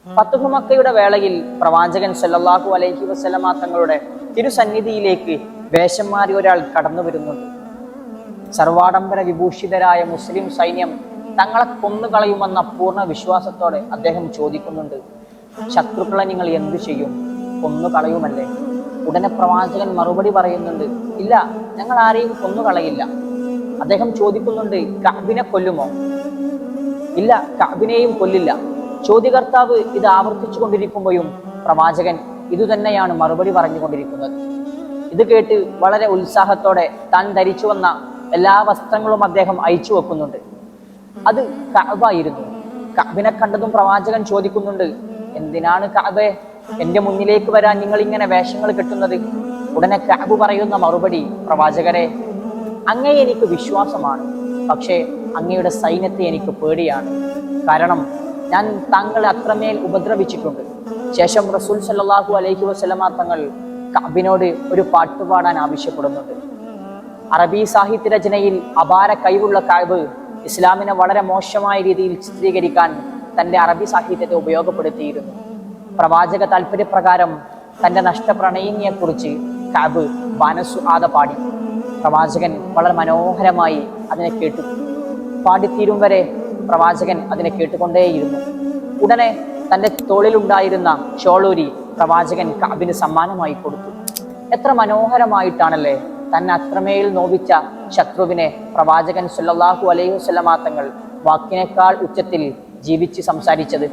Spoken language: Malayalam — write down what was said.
ഫത്ഹു മക്കയുടെ വേളയിൽ പ്രവാചകൻ സല്ലല്ലാഹു അലൈഹി വസല്ലമ തങ്ങളുടെ തിരുസന്നിധിയിലേക്ക് വേഷം മാറി ഒരാൾ കടന്നു വരുന്നുണ്ട്. സർവാഡംബര വിഭൂഷിതരായ മുസ്ലിം സൈന്യം തങ്ങളെ കൊന്നുകളയുമെന്ന പൂർണ്ണ വിശ്വാസത്തോടെ അദ്ദേഹം ചോദിക്കുന്നുണ്ട്, ശത്രുക്കളെ നിങ്ങൾ എന്തു ചെയ്യും? കൊന്നുകളയുമല്ലേ? ഉടനെ പ്രവാചകൻ മറുപടി പറയുന്നുണ്ട്, ഇല്ല, ഞങ്ങൾ ആരെയും കൊന്നുകളയില്ല. അദ്ദേഹം ചോദിക്കുന്നുണ്ട്, കഅബിനെ കൊല്ലുമോ? ഇല്ല, കഅബിനെയും കൊല്ലില്ല. ചോദ്യകർത്താവ് ഇത് ആവർത്തിച്ചു കൊണ്ടിരിക്കുമ്പോഴും പ്രവാചകൻ ഇതുതന്നെയാണ് മറുപടി പറഞ്ഞുകൊണ്ടിരിക്കുന്നത്. ഇത് കേട്ട് വളരെ ഉത്സാഹത്തോടെ താൻ ധരിച്ചു വന്ന എല്ലാ വസ്ത്രങ്ങളും അദ്ദേഹം അയച്ചു വെക്കുന്നുണ്ട്. അത് കഅബായിരുന്നു. കഅബിനെ കണ്ടതും പ്രവാചകൻ ചോദിക്കുന്നുണ്ട്, എന്തിനാണ് കഅബേ എന്റെ മുന്നിലേക്ക് വരാൻ നിങ്ങൾ ഇങ്ങനെ വേഷങ്ങൾ കെട്ടുന്നത്? ഉടനെ കഅബ് പറയുന്ന മറുപടി, പ്രവാചകരെ, അങ്ങയെ എനിക്ക് വിശ്വാസമാണ്, പക്ഷേ അങ്ങയുടെ സൈന്യത്തെ എനിക്ക് പേടിയാണ്. കാരണം ഞാൻ താങ്കളെ അത്രമേൽ ഉപദ്രവിച്ചിട്ടുണ്ട്. ശേഷം റസൂൽ സല്ലല്ലാഹു അലൈഹി വസല്ലമ തങ്ങൾ കഅബിനോട് ഒരു പാട്ട് പാടാൻ ആവശ്യപ്പെടുന്നുണ്ട്. അറബി സാഹിത്യ രചനയിൽ അപാര കഴിവുള്ള കഅബ് ഇസ്ലാമിനെ വളരെ മോശമായ രീതിയിൽ ചിത്രീകരിക്കാൻ തന്റെ അറബി സാഹിത്യത്തെ ഉപയോഗപ്പെടുത്തിയിരുന്നു. പ്രവാചക താല്പര്യപ്രകാരം തന്റെ നഷ്ടപ്രണയിനിയെക്കുറിച്ച് കഅബ് ബാനസുആദ പാടി. പ്രവാചകൻ വളരെ മനോഹരമായി അതിനെ കേട്ടു. പാടിത്തീരും വരെ പ്രവാചകൻ അതിനെ കേട്ടുകൊണ്ടേയിരുന്നു. ഉടനെ തന്റെ തോളിലുണ്ടായിരുന്ന ഷോളൂരി പ്രവാചകൻ കഅബിന് സമ്മാനമായി കൊടുത്തു. എത്ര മനോഹരമായിട്ടാണല്ലേ തന്നെ അത്രമേൽ നോവിച്ച ശത്രുവിനെ പ്രവാചകൻ സല്ലല്ലാഹു അലൈഹി വസല്ലമ തങ്ങൾ വാക്കിനേക്കാൾ ഉച്ചത്തിൽ ജീവിച്ച് സംസാരിച്ചത്.